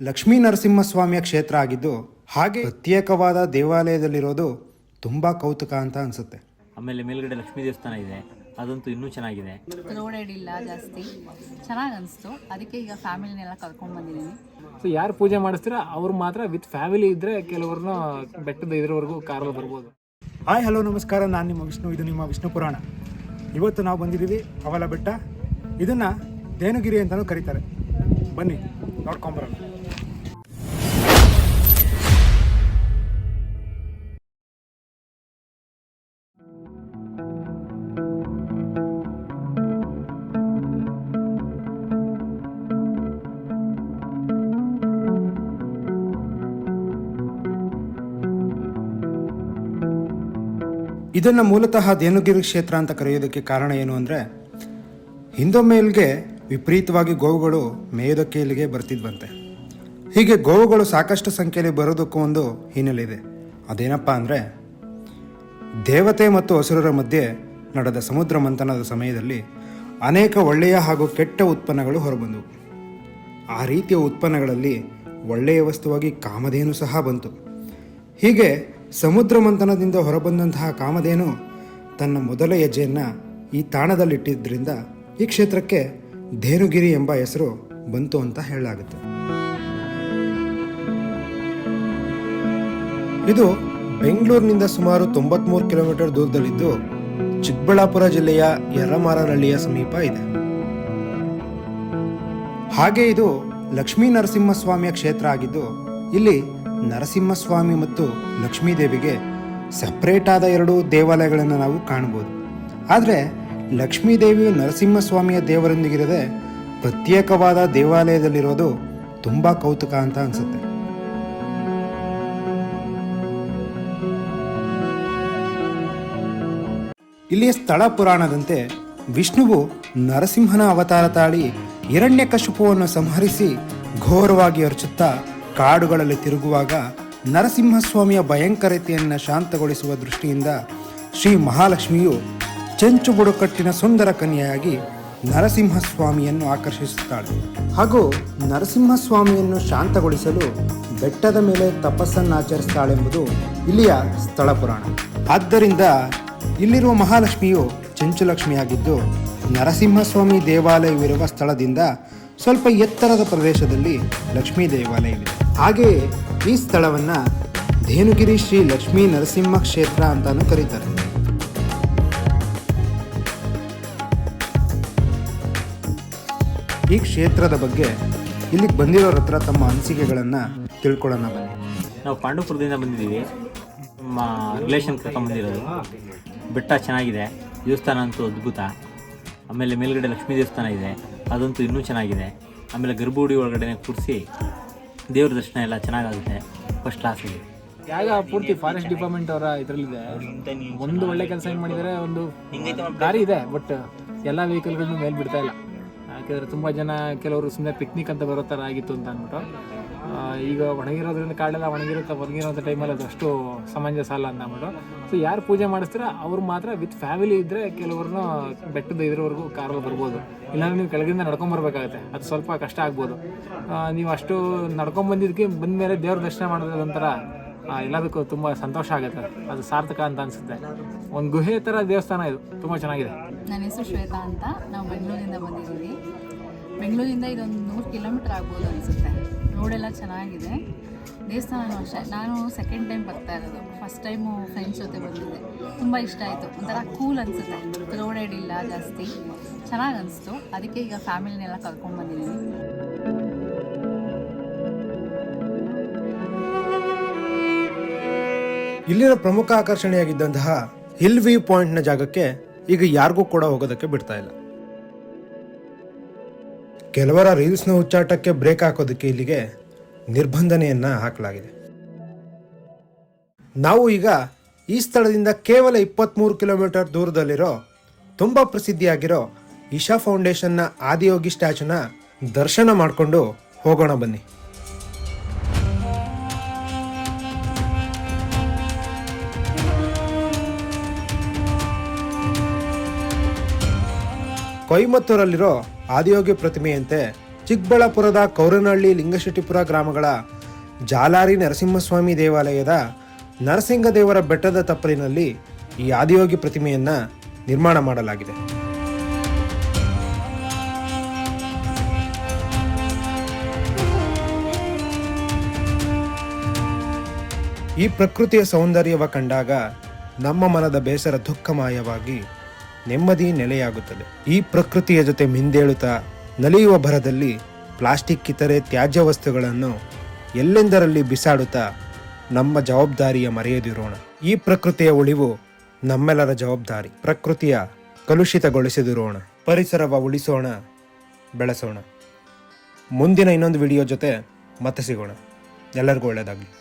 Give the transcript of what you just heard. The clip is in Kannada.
ಲಕ್ಷ್ಮೀ ನರಸಿಂಹಸ್ವಾಮಿಯ ಕ್ಷೇತ್ರ ಆಗಿದ್ದು ಹಾಗೆ ಪ್ರತ್ಯೇಕವಾದ ದೇವಾಲಯದಲ್ಲಿರೋದು ತುಂಬ ಕೌತುಕ ಅಂತ ಅನಿಸುತ್ತೆ. ಆಮೇಲೆ ಮೇಲ್ಗಡೆ ಲಕ್ಷ್ಮೀ ದೇವಸ್ಥಾನ ಇದೆ, ಅದಂತೂ ಇನ್ನೂ ಚೆನ್ನಾಗಿದೆ. ರೋಡ್ ಇಲ್ಲ ಜಾಸ್ತಿ, ಚೆನ್ನಾಗಿ ಅನಿಸ್ತು. ಅದಕ್ಕೆ ಈಗ ಫ್ಯಾಮಿಲಿನೆಲ್ಲ ಕರ್ಕೊಂಡು ಬಂದಿದ್ದೀನಿ. ಸೊ ಯಾರು ಪೂಜೆ ಮಾಡಿಸ್ತೀರ ಅವ್ರು ಮಾತ್ರ ವಿತ್ ಫ್ಯಾಮಿಲಿ ಇದ್ದರೆ ಕೆಲವ್ರನ್ನ ಬೆಟ್ಟದ ಇದ್ರವರೆಗೂ ಕಾರಲ್ಲಿ ಬರ್ಬೋದು. ಹಾಯ್ ಹಲೋ ನಮಸ್ಕಾರ, ನಾನು ನಿಮ್ಮ ವಿಷ್ಣು, ಇದು ನಿಮ್ಮ ವಿಷ್ಣು ಪುರಾಣ. ಇವತ್ತು ನಾವು ಬಂದಿದ್ದೀವಿ ಅವಲ ಬೆಟ್ಟ. ಇದನ್ನು ಧೇನುಗಿರಿ ಅಂತಲೂ ಕರೀತಾರೆ. ಬನ್ನಿ ನೋಡ್ಕೊಂಬರೋಣ. ಇದನ್ನು ಮೂಲತಃ ಧೇನುಗಿರಿ ಕ್ಷೇತ್ರ ಅಂತ ಕರೆಯೋದಕ್ಕೆ ಕಾರಣ ಏನು ಅಂದರೆ, ಹಿಂದೊಮ್ಮೆಲ್ಗೆ ವಿಪರೀತವಾಗಿ ಗೋವುಗಳು ಮೇಯೋದಕ್ಕೆ ಇಲ್ಲಿಗೆ ಬರ್ತಿದ್ವಂತೆ. ಹೀಗೆ ಗೋವುಗಳು ಸಾಕಷ್ಟು ಸಂಖ್ಯೆಯಲ್ಲಿ ಬರೋದಕ್ಕೂ ಒಂದು ಹಿನ್ನೆಲೆ ಇದೆ. ಅದೇನಪ್ಪ ಅಂದರೆ, ದೇವತೆ ಮತ್ತು ಅಸುರರ ಮಧ್ಯೆ ನಡೆದ ಸಮುದ್ರ ಮಂಥನದ ಸಮಯದಲ್ಲಿ ಅನೇಕ ಒಳ್ಳೆಯ ಹಾಗೂ ಕೆಟ್ಟ ಉತ್ಪನ್ನಗಳು ಹೊರಬಂದವು. ಆ ರೀತಿಯ ಉತ್ಪನ್ನಗಳಲ್ಲಿ ಒಳ್ಳೆಯ ವಸ್ತುವಾಗಿ ಕಾಮಧೇನು ಸಹ ಬಂತು. ಹೀಗೆ ಸಮುದ್ರ ಮಂಥನದಿಂದ ಹೊರಬಂದಂತಹ ಕಾಮಧೇನು ತನ್ನ ಮೊದಲ ಹೆಜ್ಜೆಯನ್ನು ಈ ತಾಣದಲ್ಲಿಟ್ಟಿದ್ದರಿಂದ ಈ ಕ್ಷೇತ್ರಕ್ಕೆ ಧೇನುಗಿರಿ ಎಂಬ ಹೆಸರು ಬಂತು ಅಂತ ಹೇಳಲಾಗುತ್ತೆ. ಇದು ಬೆಂಗಳೂರಿನಿಂದ ಸುಮಾರು 93 ಕಿಲೋಮೀಟರ್ ದೂರದಲ್ಲಿದ್ದು ಚಿಕ್ಕಬಳ್ಳಾಪುರ ಜಿಲ್ಲೆಯ ಯರ್ರಮಾರನಹಳ್ಳಿಯ ಸಮೀಪ ಇದೆ. ಹಾಗೆ ಇದು ಲಕ್ಷ್ಮೀ ನರಸಿಂಹಸ್ವಾಮಿಯ ಕ್ಷೇತ್ರ ಆಗಿದ್ದು ಇಲ್ಲಿ ನರಸಿಂಹಸ್ವಾಮಿ ಮತ್ತು ಲಕ್ಷ್ಮೀದೇವಿಗೆ ಸಪ್ರೇಟ್ ಆದ 2 ದೇವಾಲಯಗಳನ್ನು ನಾವು ಕಾಣಬಹುದು. ಆದರೆ ಲಕ್ಷ್ಮೀದೇವಿಯು ನರಸಿಂಹಸ್ವಾಮಿಯ ದೇವರೊಂದಿಗಿರದೆ ಪ್ರತ್ಯೇಕವಾದ ದೇವಾಲಯದಲ್ಲಿರೋದು ತುಂಬ ಕೌತುಕ ಅಂತ ಅನಿಸುತ್ತೆ. ಇಲ್ಲಿಯ ಸ್ಥಳ ಪುರಾಣದಂತೆ ವಿಷ್ಣುವು ನರಸಿಂಹನ ಅವತಾರ ತಾಳಿ ಹಿರಣ್ಯಕಶಿಪುವನ್ನು ಸಂಹರಿಸಿ ಘೋರವಾಗಿ ಅರಚುತ್ತಾ ಕಾಡುಗಳಲ್ಲಿ ತಿರುಗುವಾಗ ನರಸಿಂಹಸ್ವಾಮಿಯ ಭಯಂಕರತೆಯನ್ನು ಶಾಂತಗೊಳಿಸುವ ದೃಷ್ಟಿಯಿಂದ ಶ್ರೀ ಮಹಾಲಕ್ಷ್ಮಿಯು ಚೆಂಚು ಬುಡಕಟ್ಟಿನ ಸುಂದರ ಕನ್ಯೆಯಾಗಿ ನರಸಿಂಹಸ್ವಾಮಿಯನ್ನು ಆಕರ್ಷಿಸುತ್ತಾಳೆ. ಹಾಗೂ ನರಸಿಂಹಸ್ವಾಮಿಯನ್ನು ಶಾಂತಗೊಳಿಸಲು ಬೆಟ್ಟದ ಮೇಲೆ ತಪಸ್ಸನ್ನು ಆಚರಿಸ್ತಾಳೆಂಬುದು ಇಲ್ಲಿಯ ಸ್ಥಳ ಪುರಾಣ. ಆದ್ದರಿಂದ ಇಲ್ಲಿರುವ ಮಹಾಲಕ್ಷ್ಮಿಯು ಚೆಂಚುಲಕ್ಷ್ಮಿಯಾಗಿದ್ದು ನರಸಿಂಹಸ್ವಾಮಿ ದೇವಾಲಯವಿರುವ ಸ್ಥಳದಿಂದ ಸ್ವಲ್ಪ ಎತ್ತರದ ಪ್ರದೇಶದಲ್ಲಿ ಲಕ್ಷ್ಮೀ ದೇವಾಲಯವಿದೆ. ಹಾಗೆಯೇ ಈ ಸ್ಥಳವನ್ನು ಧೇನುಗಿರಿ ಶ್ರೀ ಲಕ್ಷ್ಮೀ ನರಸಿಂಹ ಕ್ಷೇತ್ರ ಅಂತಾನೂ ಕರೀತಾರೆ. ಈ ಕ್ಷೇತ್ರದ ಬಗ್ಗೆ ಇಲ್ಲಿಗೆ ಬಂದಿರೋರ ಹತ್ರ ತಮ್ಮ ಅನಿಸಿಕೆಗಳನ್ನು ತಿಳ್ಕೊಳ್ಳೋಣ ಬನ್ನಿ. ನಾವು ಪಾಂಡವಪುರದಿಂದ ಬಂದಿದ್ದೀವಿ. ನಮ್ಮ ರಿಲೇಷನ್ ಕರ್ಕೊಂಡ್ಬಂದಿರೋದು. ಬೆಟ್ಟ ಚೆನ್ನಾಗಿದೆ, ದೇವಸ್ಥಾನ ಅಂತೂ ಅದ್ಭುತ. ಆಮೇಲೆ ಮೇಲ್ಗಡೆ ಲಕ್ಷ್ಮೀ ದೇವಸ್ಥಾನ ಇದೆ, ಅದಂತೂ ಇನ್ನೂ ಚೆನ್ನಾಗಿದೆ. ಆಮೇಲೆ ಗರ್ಭಗುಡಿ ಒಳಗಡೆ ಕೂರಿಸಿ ದೇವ್ರ ದರ್ಶನ ಎಲ್ಲ ಚೆನ್ನಾಗಾಗುತ್ತೆ, ಫಸ್ಟ್ ಕ್ಲಾಸ್ ಇದೆ. ಜಾಗ ಪೂರ್ತಿ ಫಾರೆಸ್ಟ್ ಡಿಪಾರ್ಟ್ಮೆಂಟ್ ಅವರ ಇದರಲ್ಲಿದೆ. ಒಂದು ಒಳ್ಳೆ ಕೆಲಸ ಏನು ಮಾಡಿದ್ದಾರೆ, ಒಂದು ದಾರಿ ಇದೆ, ಬಟ್ ಎಲ್ಲ ವೆಹಿಕಲ್ಗಳನ್ನು ಮೇಲೆ ಬಿಡ್ತಾ ಇಲ್ಲ. ಯಾಕೆಂದರೆ ತುಂಬ ಜನ ಕೆಲವರು ಸುಮ್ಮನೆ ಪಿಕ್ನಿಕ್ ಅಂತ ಬರೋ ಥರ ಆಗಿತ್ತು ಅಂತ ಅಂದ್ಬಿಟ್ಟು. ಈಗ ಒಣಗಿರೋದ್ರಿಂದ ಕಾಡೆಲ್ಲ ಒಣಗಿರೋಂಥ ಟೈಮಲ್ಲಿ ಅದು ಅಷ್ಟು ಸಮಂಜಸ ಅಲ್ಲ ಅಂತ ಅಂದ್ಬಿಟ್ಟು. ಸೊ ಯಾರು ಪೂಜೆ ಮಾಡಿಸ್ತೀರ ಅವ್ರು ಮಾತ್ರ ವಿತ್ ಫ್ಯಾಮಿಲಿ ಇದ್ದರೆ ಕೆಲವ್ರನ್ನ ಬೆಟ್ಟದ ಇದ್ರವರೆಗೂ ಕಾರಲ್ಲಿ ಬರ್ಬೋದು. ಇಲ್ಲಾಂದ್ರೆ ನೀವು ಕೆಳಗಿಂದ ನಡ್ಕೊಂಬರ್ಬೇಕಾಗತ್ತೆ, ಅದು ಸ್ವಲ್ಪ ಕಷ್ಟ ಆಗ್ಬೋದು. ನೀವು ಅಷ್ಟು ನಡ್ಕೊಂಬಂದಿದ್ದಕ್ಕೆ ಬಂದಮೇಲೆ ದೇವ್ರ ದರ್ಶನ ಮಾಡೋದು ಒಂಥರ ಎಲ್ಲದಕ್ಕೂ ತುಂಬ ಸಂತೋಷ ಆಗುತ್ತೆ, ಅದು ಸಾರ್ಥಕ ಅಂತ ಅನಿಸುತ್ತೆ. ಒಂದು ಗುಹೆ ಥರ ದೇವಸ್ಥಾನ ಇದು, ತುಂಬ ಚೆನ್ನಾಗಿದೆ. ನನ್ನ ಹೆಸರು ಶ್ವೇತಾ ಅಂತ. ನಾವು ಬೆಂಗಳೂರಿಂದ ಬಂದಿದ್ದೀವಿ. ಬೆಂಗಳೂರಿಂದ ಇದೊಂದು 100 ಕಿಲೋಮೀಟರ್ ಆಗ್ಬೋದು ಅನಿಸುತ್ತೆ. ರೋಡೆಲ್ಲ ಚೆನ್ನಾಗಿದೆ, ದೇವಸ್ಥಾನವೂ ಅಷ್ಟೇ. ನಾನು ಸೆಕೆಂಡ್ ಟೈಮ್ ಬರ್ತಾ ಇರೋದು, ಫಸ್ಟ್ ಟೈಮು ಫ್ರೆಂಡ್ಸ್ ಜೊತೆ ಬಂದಿದ್ದೆ. ತುಂಬ ಇಷ್ಟ ಆಯಿತು, ಒಂಥರ ಕೂಲ್ ಅನಿಸುತ್ತೆ. ರೋಡ್ ಇಲ್ಲ ಜಾಸ್ತಿ, ಚೆನ್ನಾಗಿ ಅನಿಸ್ತು. ಅದಕ್ಕೆ ಈಗ ಫ್ಯಾಮಿಲಿನೆಲ್ಲ ಕರ್ಕೊಂಡು ಬಂದಿದ್ದೀನಿ. ಇಲ್ಲಿನ ಪ್ರಮುಖ ಆಕರ್ಷಣೆಯಾಗಿದ್ದಂತಹ ಹಿಲ್ ವ್ಯೂ ಪಾಯಿಂಟ್ನ ಜಾಗಕ್ಕೆ ಈಗ ಯಾರಿಗೂ ಕೂಡ ಹೋಗೋದಕ್ಕೆ ಬಿಡ್ತಾ ಇಲ್ಲ. ಕೆಲವರ ರೀಲ್ಸ್ನ ಹುಚ್ಚಾಟಕ್ಕೆ ಬ್ರೇಕ್ ಹಾಕೋದಕ್ಕೆ ಇಲ್ಲಿಗೆ ನಿರ್ಬಂಧನೆಯನ್ನು ಹಾಕಲಾಗಿದೆ. ನಾವು ಈಗ ಈ ಸ್ಥಳದಿಂದ ಕೇವಲ 23 ಕಿಲೋಮೀಟರ್ ದೂರದಲ್ಲಿರೋ ತುಂಬ ಪ್ರಸಿದ್ಧಿಯಾಗಿರೋ ಇಶಾ ಫೌಂಡೇಶನ್ನ ಆದಿಯೋಗಿ ಸ್ಟ್ಯಾಚುನ ದರ್ಶನ ಮಾಡಿಕೊಂಡು ಹೋಗೋಣ ಬನ್ನಿ. ಕೊಯಮತ್ತೂರಲ್ಲಿರೋ ಆದಿಯೋಗಿ ಪ್ರತಿಮೆಯಂತೆ ಚಿಕ್ಕಬಳ್ಳಾಪುರದ ಕೌರನಹಳ್ಳಿ ಲಿಂಗಶೆಟ್ಟಿಪುರ ಗ್ರಾಮಗಳ ಜಾಲಾರಿ ನರಸಿಂಹಸ್ವಾಮಿ ದೇವಾಲಯದ ನರಸಿಂಗದೇವರ ಬೆಟ್ಟದ ತಪ್ಪಲಿನಲ್ಲಿ ಈ ಆದಿಯೋಗಿ ಪ್ರತಿಮೆಯನ್ನು ನಿರ್ಮಾಣ ಮಾಡಲಾಗಿದೆ. ಈ ಪ್ರಕೃತಿಯ ಸೌಂದರ್ಯವ ಕಂಡಾಗ ನಮ್ಮ ಮನದ ಬೇಸರ ದುಃಖಮಯವಾಗಿ ನೆಮ್ಮದಿ ನೆಲೆಯಾಗುತ್ತದೆ. ಈ ಪ್ರಕೃತಿಯ ಜೊತೆ ಮಿಂದೇಳುತ್ತಾ ನಲಿಯುವ ಭರದಲ್ಲಿ ಪ್ಲಾಸ್ಟಿಕ್ ಇತರೆ ತ್ಯಾಜ್ಯ ವಸ್ತುಗಳನ್ನು ಎಲ್ಲೆಂದರಲ್ಲಿ ಬಿಸಾಡುತ್ತಾ ನಮ್ಮ ಜವಾಬ್ದಾರಿಯ ಮರೆಯದಿರೋಣ. ಈ ಪ್ರಕೃತಿಯ ಉಳಿವು ನಮ್ಮೆಲ್ಲರ ಜವಾಬ್ದಾರಿ. ಪ್ರಕೃತಿಯ ಕಲುಷಿತಗೊಳಿಸದಿರೋಣ. ಪರಿಸರವ ಉಳಿಸೋಣ, ಬೆಳೆಸೋಣ. ಮುಂದಿನ ಇನ್ನೊಂದು ವಿಡಿಯೋ ಜೊತೆ ಮತ್ತೆ ಸಿಗೋಣ. ಎಲ್ಲರಿಗೂ ಒಳ್ಳೆಯದಾಗಲಿ.